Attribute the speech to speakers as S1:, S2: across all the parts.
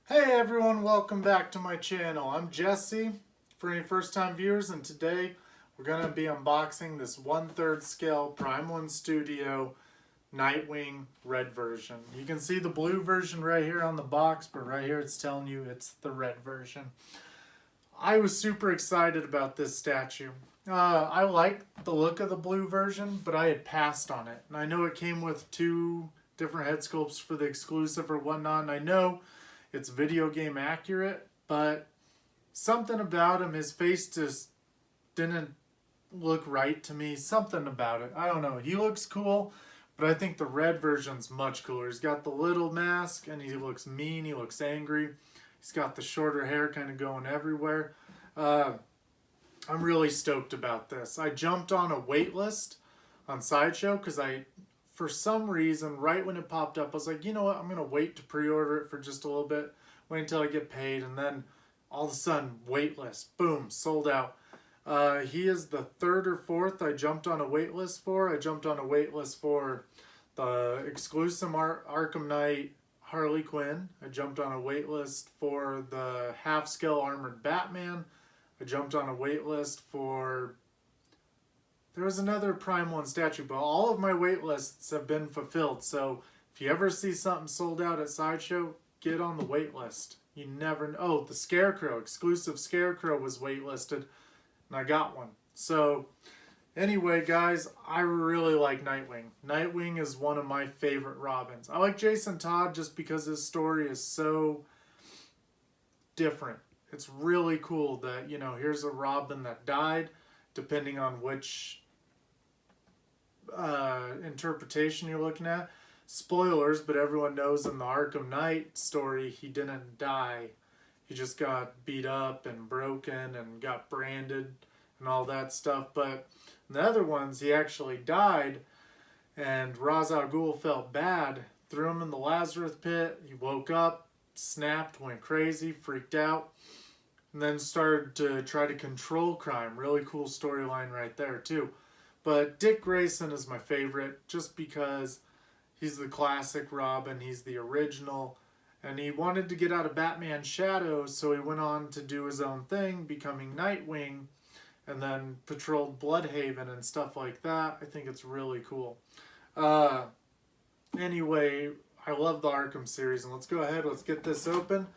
S1: Hey everyone, welcome back to my channel. I'm Jesse for any first time viewers, and today we're going to be unboxing this 1/3 scale Prime 1 Studio Nightwing red version. You can see the blue version right here on the box, but right here it's telling you it's the red version. I was super excited about this statue. I like the look of the blue version, but I had passed on it. And I know it came with two different head sculpts for the exclusive or whatnot, and I know it's video game accurate, but something about him, his face just didn't look right to me. Something about it. I don't know. He looks cool, but I think the red version's much cooler. He's got the little mask and he looks mean. He looks angry. He's got the shorter hair kind of going everywhere. I'm really stoked about this. I jumped on a wait list on Sideshow because for some reason, right when it popped up, I was like, you know what, I'm going to wait to pre-order it for just a little bit, wait until I get paid, and then all of a sudden, wait list, boom, sold out. He is the third or fourth I jumped on a wait list for. I jumped on a wait list for the exclusive Arkham Knight Harley Quinn. I jumped on a wait list for the half-scale armored Batman. I jumped on a wait list for... There was another Prime 1 statue, but all of my wait lists have been fulfilled. So if you ever see something sold out at Sideshow, get on the wait list. You never know. Oh, the Scarecrow, exclusive Scarecrow was waitlisted, and I got one. So anyway, guys, I really like Nightwing. Nightwing is one of my favorite Robins. I like Jason Todd just because his story is so different. It's really cool that, you know, here's a Robin that died, depending on which interpretation you're looking at. Spoilers, but everyone knows in the Arkham Knight story he didn't die. He just got beat up and broken and got branded and all that stuff. But in the other ones he actually died, and Ra's al Ghul felt bad, threw him in the Lazarus pit. He woke up, snapped, went crazy, freaked out, and then started to try to control crime. Really cool storyline right there too. But Dick Grayson is my favorite just because he's the classic Robin. He's the original. And he wanted to get out of Batman's shadows, so he went on to do his own thing, becoming Nightwing, and then patrolled Bloodhaven and stuff like that. I think it's really cool. Anyway, I love the Arkham series, and let's go ahead, let's get this open.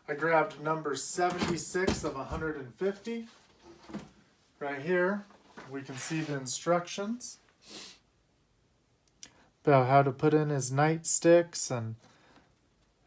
S1: I grabbed number 76 of 150. Right here, we can see the instructions about how to put in his nightsticks and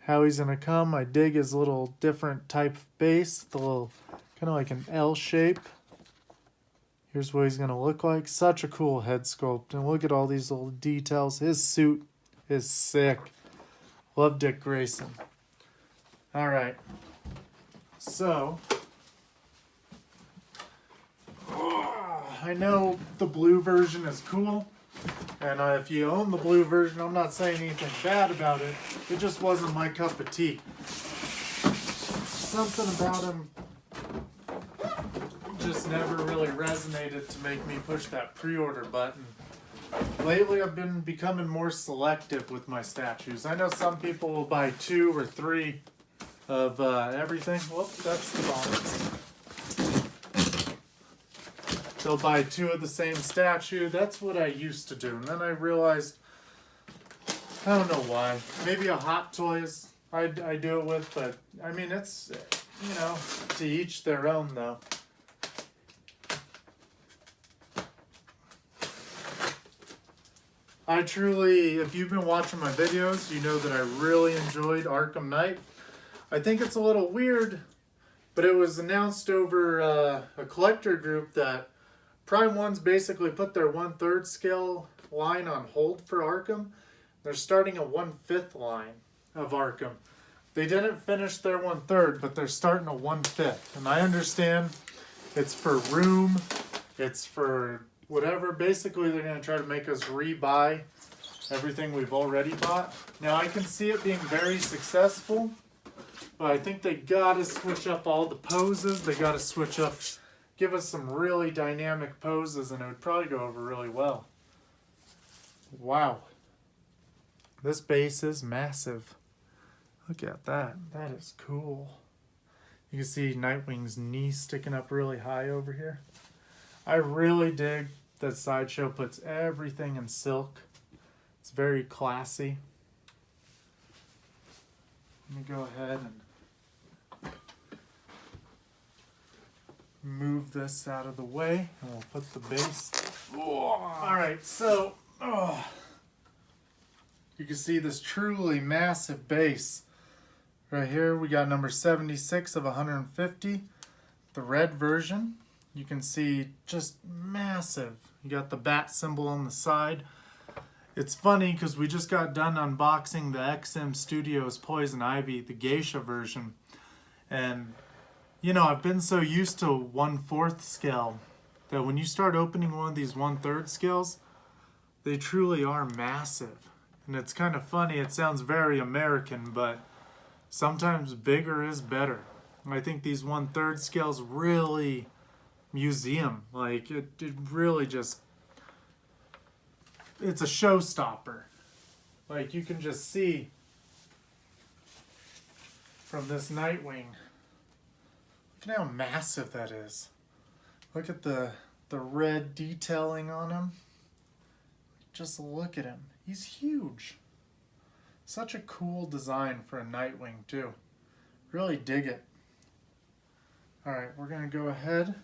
S1: how he's going to come. I dig his little different type of base, the little kind of like an L shape. Here's what he's going to look like. Such a cool head sculpt. And look at all these little details. His suit is sick. Love Dick Grayson. Alright. So, I know the blue version is cool. And if you own the blue version, I'm not saying anything bad about it. It just wasn't my cup of tea. Something about him just never really resonated to make me push that pre-order button. Lately, I've been becoming more selective with my statues. I know some people will buy 2 or 3 of everything. Whoop, that's the box. They'll buy 2 of the same statue. That's what I used to do. And then I realized, I don't know why. Maybe a Hot Toys I do it with, but I mean, it's, you know, to each their own though. I truly, if you've been watching my videos, you know that I really enjoyed Arkham Knight. I think it's a little weird, but it was announced over a collector group that Prime 1's basically put their 1/3 scale line on hold for Arkham. They're starting a 1/5 line of Arkham. They didn't finish their 1/3, but they're starting a 1/5. And I understand it's for room, it's for whatever. Basically, they're going to try to make us rebuy everything we've already bought. Now, I can see it being very successful, but I think they got to switch up all the poses. They got to switch up, give us some really dynamic poses, and it would probably go over really well. Wow. This base is massive. Look at that. That is cool. You can see Nightwing's knee sticking up really high over here. I really dig that Sideshow puts everything in silk. It's very classy. Let me go ahead and move this out of the way, and we'll put the base. Alright, so you can see this truly massive base. Right here we got number 76 of 150, the red version. You can see just massive. You got the bat symbol on the side. It's funny because we just got done unboxing the XM Studios Poison Ivy, the geisha version. And, you know, I've been so used to 1/4 scale that when you start opening one of these 1/3 scales, they truly are massive. And it's kind of funny. It sounds very American, but sometimes bigger is better. And I think these 1/3 scales really museum. Like, it really just... It's a showstopper. Like, you can just see from this Nightwing. Look at how massive that is. Look at the red detailing on him. Just look at him. He's huge. Such a cool design for a Nightwing, too. Really dig it. Alright, we're going to go ahead.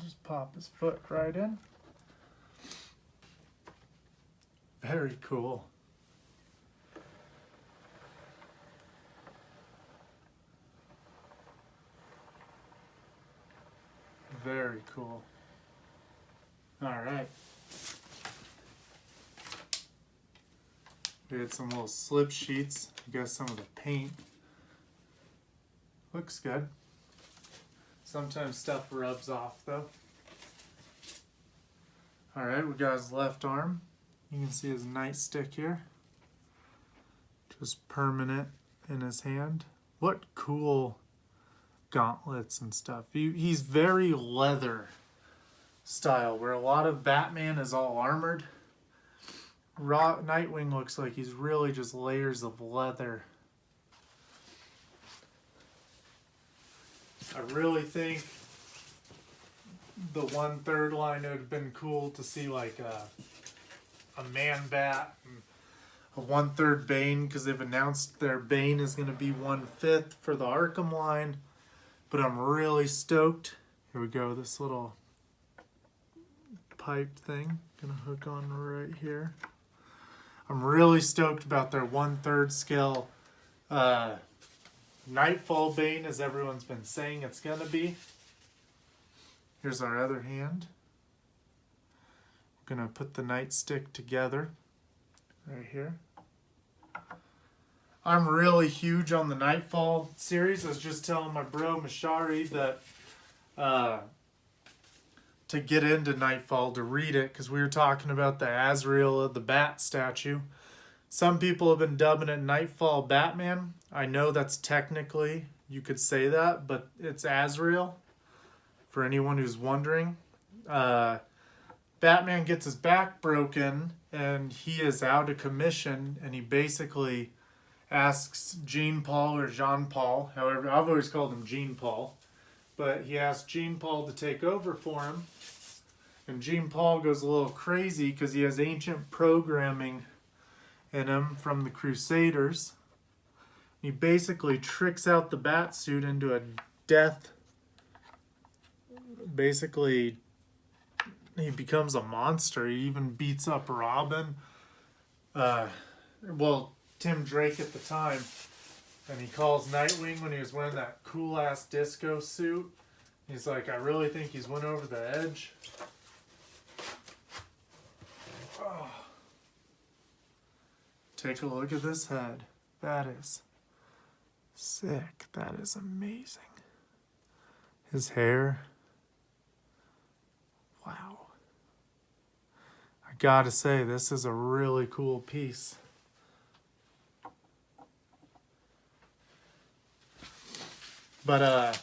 S1: Just pop his foot right in. Very cool. Very cool. All right. We had some little slip sheets. You got some of the paint. Looks good. Sometimes stuff rubs off though. Alright, we got his left arm. You can see his nightstick here. Just permanent in his hand. What cool gauntlets and stuff. He's very leather style, where a lot of Batman is all armored. Nightwing looks like he's really just layers of leather. I really think the 1/3 line, it would have been cool to see like a Man-Bat and a 1/3 Bane, because they've announced their Bane is going to be 1/5 for the Arkham line. But I'm really stoked. Here we go, this little pipe thing. Gonna hook on right here. I'm really stoked about their 1/3 scale Nightfall Bane, as everyone's been saying it's gonna be. Here's our other hand. We're gonna put the nightstick together right here. I'm really huge on the Nightfall series. I was just telling my bro Mashari that to get into Nightfall, to read it, because we were talking about the Azrael of the Bat statue. Some people have been dubbing it Nightfall Batman. I know that's technically, you could say that, but it's Azrael, for anyone who's wondering. Batman gets his back broken, and he is out of commission, and he basically asks Jean-Paul or Jean-Paul, however, I've always called him Jean-Paul, but he asks Jean-Paul to take over for him, and Jean-Paul goes a little crazy because he has ancient programming in him from the Crusaders. He basically tricks out the Batsuit into a death. Basically, he becomes a monster. He even beats up Robin. Well, Tim Drake at the time. And he calls Nightwing when he was wearing that cool-ass disco suit. He's like, I really think he's went over the edge. Oh. Take a look at this head. That is sick. That is amazing. His hair. Wow. I gotta say, this is a really cool piece. But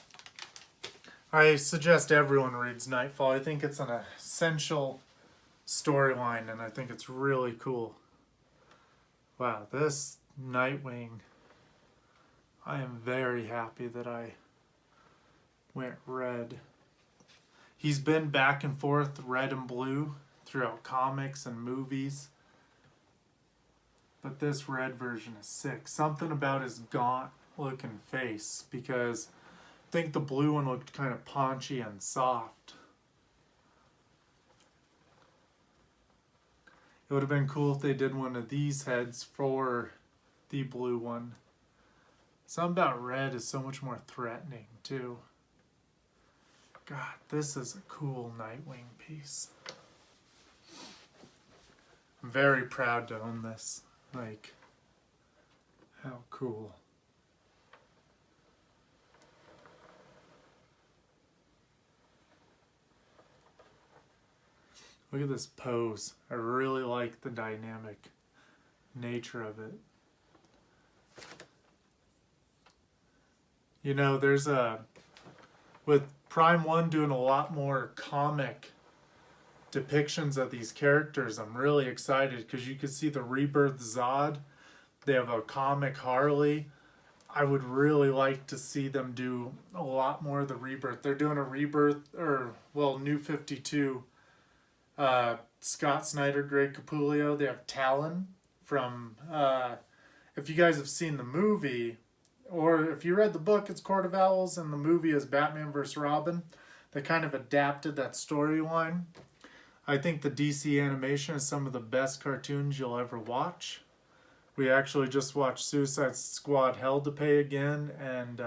S1: I suggest everyone reads Nightfall. I think it's an essential storyline, and I think it's really cool. Wow, this Nightwing, I am very happy that I went red. He's been back and forth red and blue throughout comics and movies. But this red version is sick. Something about his gaunt looking face, because I think the blue one looked kind of paunchy and soft. It would have been cool if they did one of these heads for the blue one. Something about red is so much more threatening too. God, this is a cool Nightwing piece. I'm very proud to own this. Like, how cool. Look at this pose. I really like the dynamic nature of it. You know, there's with Prime 1 doing a lot more comic depictions of these characters, I'm really excited because you can see the Rebirth Zod. They have a comic Harley. I would really like to see them do a lot more of the Rebirth. They're doing a Rebirth, or, well, New 52. Scott Snyder, Greg Capullo. They have Talon from, if you guys have seen the movie, or if you read the book, it's Court of Owls, and the movie is Batman vs. Robin. They kind of adapted that storyline. I think the DC animation is some of the best cartoons you'll ever watch. We actually just watched Suicide Squad Hell to Pay again, and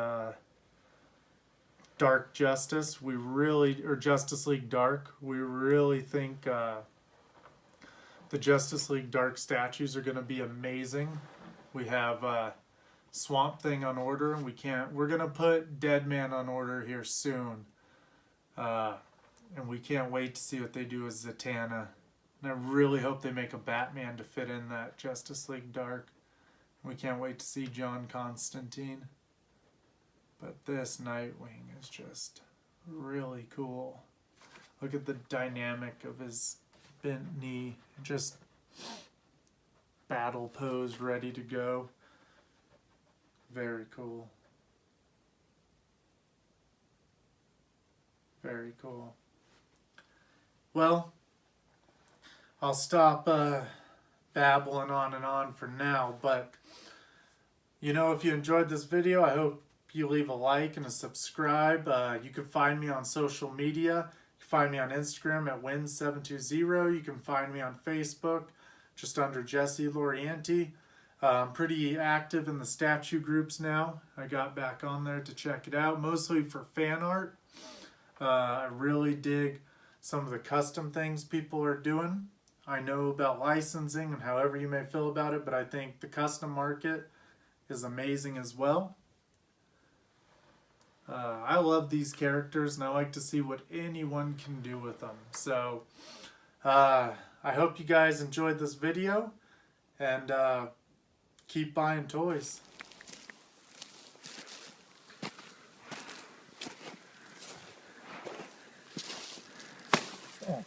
S1: Dark Justice. Or Justice League Dark. We really think the Justice League Dark statues are going to be amazing. We have Swamp Thing on order. We're going to put Deadman on order here soon. And we can't wait to see what they do with Zatanna. And I really hope they make a Batman to fit in that Justice League Dark. We can't wait to see John Constantine. But this Nightwing is just really cool. Look at the dynamic of his bent knee. Just battle pose, ready to go. Very cool. Very cool. Well, I'll stop babbling on and on for now, but you know, if you enjoyed this video, I hope you leave a like and a subscribe. You can find me on social media. You can find me on Instagram at win720. You can find me on Facebook just under Jesse Lorienti. I'm pretty active in the statue groups now. I got back on there to check it out, mostly for fan art. I really dig some of the custom things people are doing. I know about licensing and however you may feel about it, but I think the custom market is amazing as well. I love these characters, and I like to see what anyone can do with them. So I hope you guys enjoyed this video, and keep buying toys. Oh.